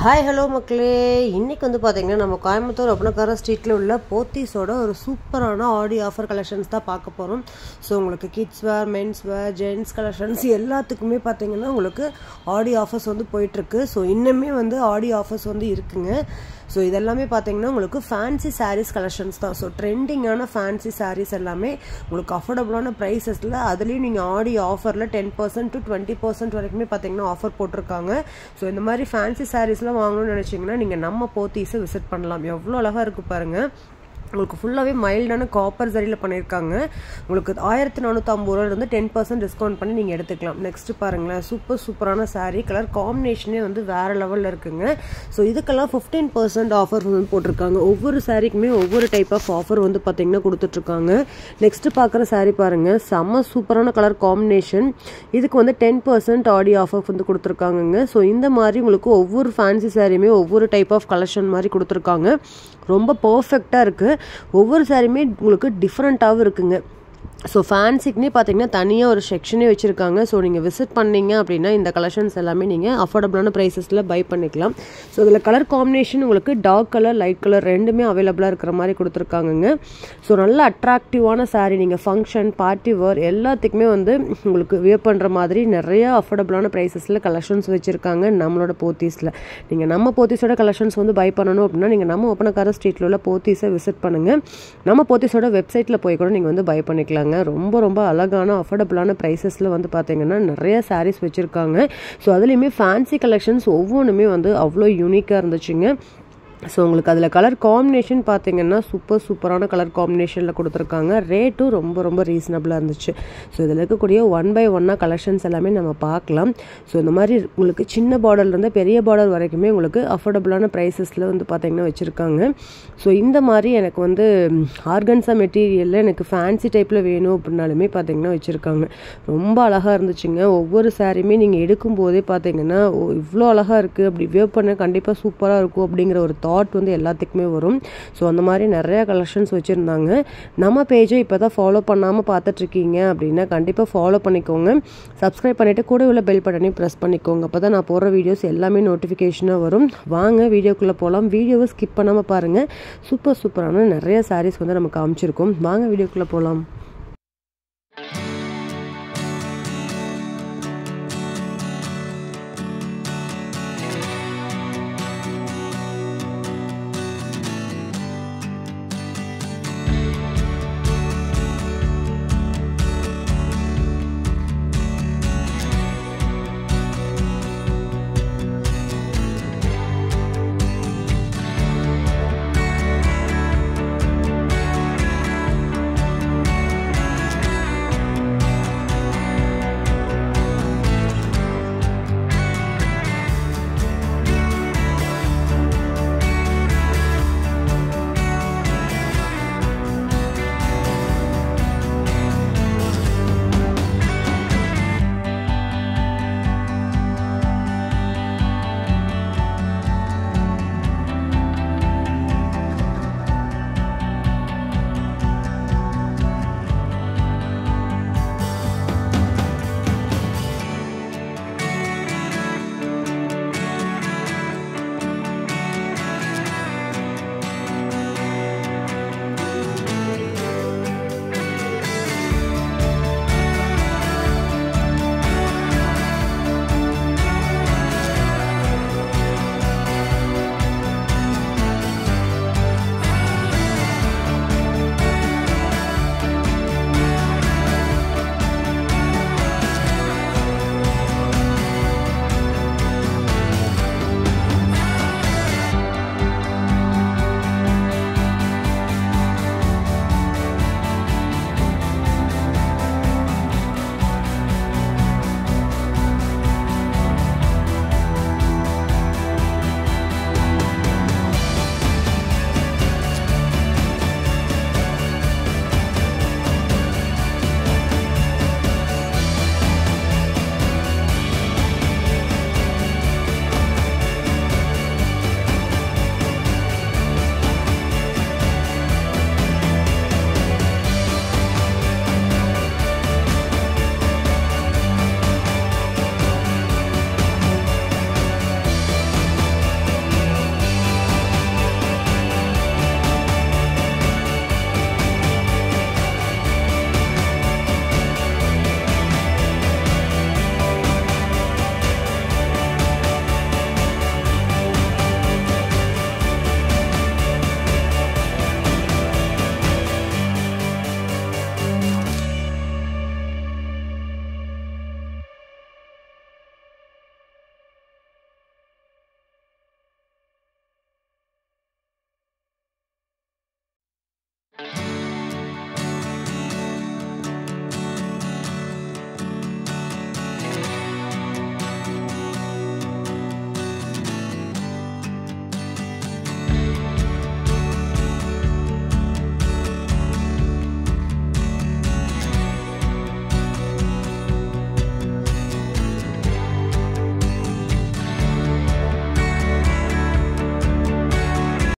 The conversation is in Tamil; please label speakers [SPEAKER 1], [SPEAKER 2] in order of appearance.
[SPEAKER 1] ஹாய் ஹலோ மக்களே, இன்றைக்கி வந்து பார்த்திங்கன்னா நம்ம கோயம்புத்தூர் ஒப்பனக்கார ஸ்ட்ரீட்டில் உள்ள போத்தீஸோட ஒரு சூப்பரான ஆடி ஆஃபர் கலெக்ஷன்ஸ் தான் பார்க்க போகிறோம். ஸோ உங்களுக்கு kids wear, men's wear, gents collections எல்லாத்துக்குமே பார்த்திங்கன்னா உங்களுக்கு ஆடி ஆஃபர்ஸ் வந்து போயிட்டுருக்கு. ஸோ இன்னுமே வந்து ஆடி ஆஃபர்ஸ் வந்து இருக்குங்க. ஸோ இதெல்லாமே பார்த்தீங்கன்னா உங்களுக்கு ஃபேன்சி சாரீஸ் கலெக்ஷன்ஸ் தான். ஸோ ட்ரெண்டிங்கான ஃபேன்சி சாரீஸ் எல்லாமே உங்களுக்கு அஃபோர்டபுளான ப்ரைஸஸில், அதுலேயும் நீங்கள் ஆடி ஆஃபரில் 10% to 20% வரைக்குமே பார்த்தீங்கன்னா ஆஃபர் போட்டிருக்காங்க. ஸோ இந்த மாதிரி ஃபேன்சி சாரீஸ்லாம் வாங்கணும்னு நினச்சிங்கன்னா நீங்கள் நம்ம போத்தீஸை விசிட் பண்ணலாம். எவ்வளோ அழகாக இருக்குது பாருங்கள். உங்களுக்கு ஃபுல்லாகவே மைல்டான காப்பர் சரியில் பண்ணியிருக்காங்க. உங்களுக்கு 1450 ரூபாயிலிருந்து 10% டிஸ்கவுண்ட் பண்ணி நீங்கள் எடுத்துக்கலாம். நெக்ஸ்ட்டு பாருங்களேன், சூப்பரான சாரீ. கலர் காம்பினேஷனே வந்து வேறு லெவலில் இருக்குங்க. ஸோ இதுக்கெல்லாம் 15% ஆஃபர் வந்து போட்டிருக்காங்க. ஒவ்வொரு சாரீக்குமே ஒவ்வொரு டைப் ஆஃப் ஆஃபர் வந்து பார்த்திங்கன்னா கொடுத்துட்ருக்காங்க. நெக்ஸ்ட்டு பார்க்குற சாரீ பாருங்கள், செம்ம சூப்பரான கலர் காம்பினேஷன். இதுக்கு வந்து 10% ஆடி ஆஃபர் வந்து கொடுத்துருக்காங்கங்க. ஸோ இந்த மாதிரி உங்களுக்கு ஒவ்வொரு ஃபேன்சி சாரியுமே ஒவ்வொரு டைப் ஆஃப் கலெக்ஷன் மாதிரி கொடுத்துருக்காங்க. ரொம்ப பர்ஃபெக்டாக இருக்குது. ஒவ்வொரு சாரியுமே உங்களுக்கு டிஃப்ரெண்ட்டாகவும் இருக்குங்க. ஸோ ஃபேன்சிக்குனே பார்த்தீங்கன்னா தனியாக ஒரு செக்ஷனே வச்சுருக்காங்க. ஸோ நீங்கள் விசிட் பண்ணிங்க அப்படின்னா இந்த கலெக்ஷன்ஸ் எல்லாமே நீங்கள் அஃபோர்டபுளான ப்ரைஸஸில் பை பண்ணிக்கலாம். ஸோ இதில் கலர் காம்பினேஷன் உங்களுக்கு டார்க் கலர், லைட் கலர் ரெண்டுமே அவைலபிளாக இருக்கிற மாதிரி கொடுத்துருக்காங்கங்க. ஸோ நல்ல அட்ராக்டிவான சாரீ, நீங்கள் ஃபங்க்ஷன், பார்ட்டி வேர் எல்லாத்துக்குமே வந்து உங்களுக்கு வியர் பண்ணுற மாதிரி நிறைய அஃபோர்டபுளான ப்ரைஸஸில் கலெக்ஷன்ஸ் வச்சுருக்காங்க நம்மளோட போத்தீஸில். நீங்கள் நம்ம போத்தீஸோட கலெக்ஷன்ஸ் வந்து பை பண்ணணும் அப்படின்னா நீங்கள் நம்ம ஒப்பனக்கார ஸ்ட்ரீட்டில் உள்ள போத்தீஸை விசிட் பண்ணுங்கள். நம்ம போத்தீஸோட வெப்சைட்டில் போய் கூட நீங்கள் வந்து பை பண்ணிக்கலாங்க. ரொம்ப அழகான அஃபோர்டபுளான ப்ரைஸஸில் வந்து பார்த்தீங்கன்னா நிறைய சாரீஸ் வச்சுருக்காங்க. ஸோ அதுலேயுமே ஃபேன்சி கலெக்ஷன்ஸ் ஒவ்வொன்றுமே வந்து அவ்வளோ யூனிக்காக இருந்துச்சுங்க. ஸோ உங்களுக்கு அதில் கலர் காம்பினேஷன் பார்த்தீங்கன்னா சூப்பரான கலர் காம்பினேஷனில் கொடுத்துருக்காங்க. ரேட்டும் ரொம்ப ரீசனபிளாக இருந்துச்சு. ஸோ இதில் இருக்கக்கூடிய 1 by 1 கலெக்ஷன்ஸ் எல்லாமே நம்ம பார்க்கலாம். ஸோ இந்த மாதிரி உங்களுக்கு சின்ன பார்டர்லேருந்து பெரிய பார்டர் வரைக்குமே உங்களுக்கு அஃபோர்டபுளான ப்ரைஸஸில் வந்து பார்த்தீங்கன்னா வச்சுருக்காங்க. ஸோ இந்த மாதிரி எனக்கு வந்து ஆர்கன்ஸா மெட்டீரியலில் எனக்கு ஃபேன்சி டைப்பில் வேணும் அப்படின்னாலுமே பார்த்தீங்கன்னா வச்சுருக்காங்க. ரொம்ப அழகாக இருந்துச்சுங்க. ஒவ்வொரு சாரியுமே நீங்கள் எடுக்கும்போதே பார்த்தீங்கன்னா இவ்வளோ அழகாக இருக்குது, அப்படி வியர் பண்ண கண்டிப்பாக சூப்பராக இருக்கும் அப்படிங்கிற ஒரு தாட் வந்து எல்லாத்துக்குமே வரும். ஸோ அந்த மாதிரி நிறைய கலெக்ஷன்ஸ் வச்சுருந்தாங்க. நம்ம பேஜை இப்போ தான் ஃபாலோ பண்ணாமல் பார்த்துட்ருக்கீங்க அப்படின்னா கண்டிப்பாக ஃபாலோ பண்ணிக்கோங்க. சப்ஸ்கிரைப் பண்ணிவிட்டு கூட உள்ள பெல் பட்டனையும் ப்ரெஸ் பண்ணிக்கோங்க. அப்போ தான் நான் போடுற வீடியோஸ் எல்லாமே நோட்டிஃபிகேஷனாக வரும். வாங்க வீடியோக்குள்ளே போகலாம். வீடியோவை ஸ்கிப் பண்ணாமல் பாருங்கள். சூப்பரான நிறைய சாரீஸ் வந்து நமக்கு காமிச்சிருக்கோம். வாங்க வீடியோக்குள்ளே போகலாம். பாய்.